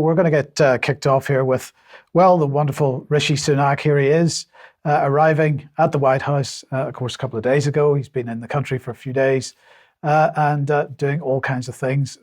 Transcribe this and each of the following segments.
we're going to get kicked off here with, well, the wonderful Rishi Sunak. Here he is, arriving at the White House, of course, a couple of days ago. He's been in the country for a few days and doing all kinds of things.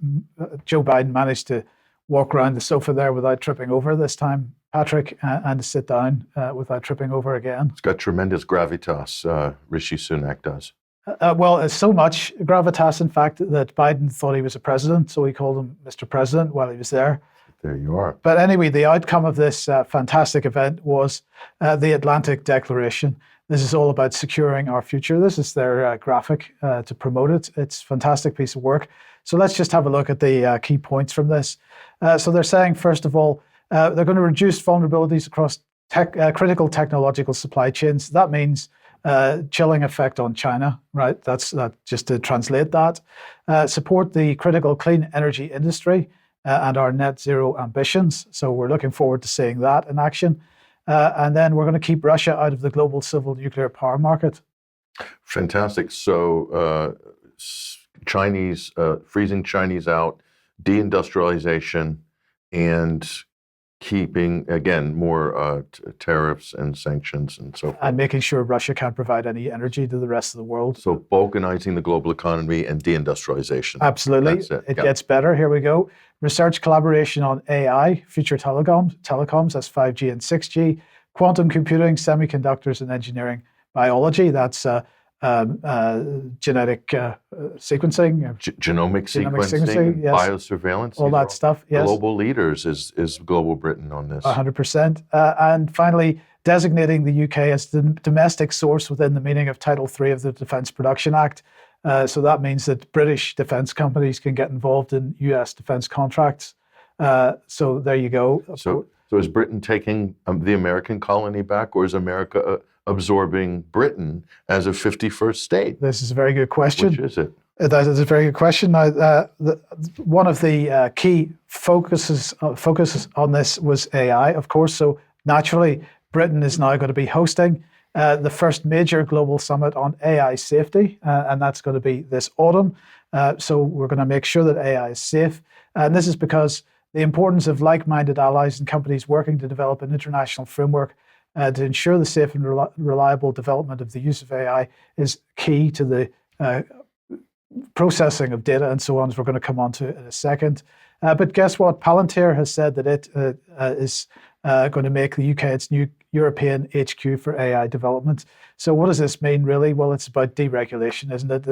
Joe Biden managed to walk around the sofa there without tripping over this time, Patrick, and to sit down without tripping over again. It's got tremendous gravitas, Rishi Sunak does. Well, it's so much gravitas, in fact, that Biden thought he was a president, so he called him Mr. President while he was there. There you are. But anyway, the outcome of this fantastic event was the Atlantic Declaration. This is all about securing our future. This is their graphic to promote it. It's a fantastic piece of work. So let's just have a look at the key points from this. So they're saying, first of all, they're going to reduce vulnerabilities across critical technological supply chains. That means chilling effect on China, right? That's just to translate that. Support the critical clean energy industry and our net zero ambitions. So we're looking forward to seeing that in action. And then we're going to keep Russia out of the global civil nuclear power market. Fantastic. So Chinese, freezing Chinese out, deindustrialization, and keeping, again, more tariffs and sanctions and so forth. And making sure Russia can't provide any energy to the rest of the world. So balkanizing the global economy and deindustrialization. Absolutely. It gets better. Here we go. Research collaboration on AI, future telecoms, that's 5G and 6G, quantum computing, semiconductors, and engineering biology. That's genetic sequencing. Genomic sequencing, yes. Biosurveillance. All that stuff, yes. Global leaders is Global Britain on this. 100%. And finally, designating the UK as the domestic source within the meaning of Title III of the Defence Production Act. So that means that British defence companies can get involved in US defence contracts. So there you go. So is Britain taking the American colony back, or is America absorbing Britain as a 51st state? This is a very good question. Which is it? That is a very good question. Now, one of the key focuses on this was AI, of course. So naturally, Britain is now going to be hosting the first major global summit on AI safety, and that's going to be this autumn. So we're going to make sure that AI is safe. And this is because the importance of like-minded allies and companies working to develop an international framework to ensure the safe and reliable development of the use of AI is key to the processing of data and so on, as we're going to come on to in a second. But guess what? Palantir has said that it is going to make the UK its new European HQ for AI development. So what does this mean, really? Well, it's about deregulation, isn't it?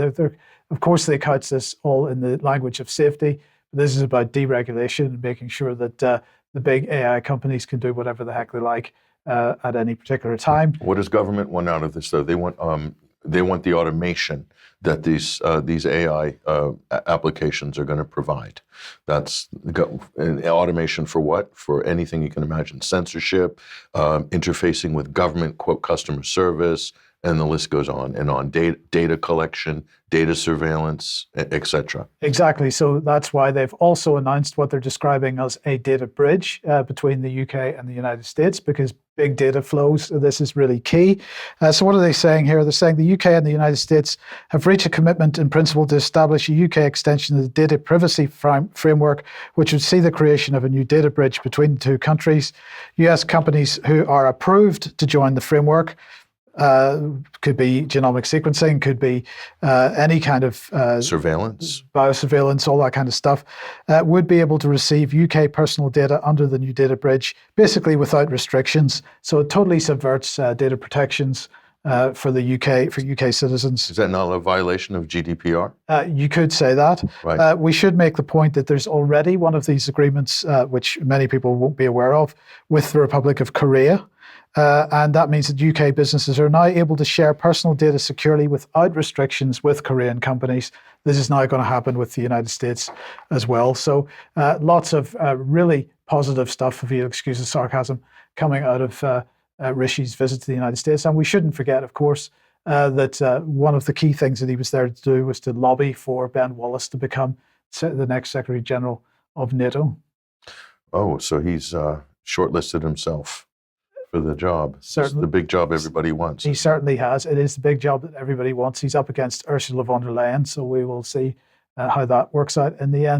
Of course, they couch this all in the language of safety. But this is about deregulation and making sure that the big AI companies can do whatever the heck they like at any particular time. What does government want out of this, though? They want the automation that these AI applications are going to provide. That's automation for what? For anything you can imagine: censorship, interfacing with government, quote, customer service, and the list goes on and on. Data collection, data surveillance, etc. Exactly. So that's why they've also announced what they're describing as a data bridge between the UK and the United States, because big data flows, this is really key. So what are they saying here? They're saying the UK and the United States have reached a commitment in principle to establish a UK extension of the data privacy framework, which would see the creation of a new data bridge between the two countries. US companies who are approved to join the framework, could be genomic sequencing, could be any kind of surveillance, biosurveillance, all that kind of stuff, would be able to receive UK personal data under the new data bridge, basically without restrictions. So it totally subverts data protections for the UK, for UK citizens. Is that not a violation of GDPR? You could say that. Right. We should make the point that there's already one of these agreements, which many people won't be aware of, with the Republic of Korea. And that means that UK businesses are now able to share personal data securely without restrictions with Korean companies. This is now going to happen with the United States as well. So lots of really positive stuff, if you'll excuse the sarcasm, coming out of Rishi's visit to the United States. And we shouldn't forget, of course, that one of the key things that he was there to do was to lobby for Ben Wallace to become the next Secretary General of NATO. Oh, so he's shortlisted himself for the job. Certainly. It's the big job everybody wants. He certainly has. It is the big job that everybody wants. He's up against Ursula von der Leyen, so we will see how that works out in the end.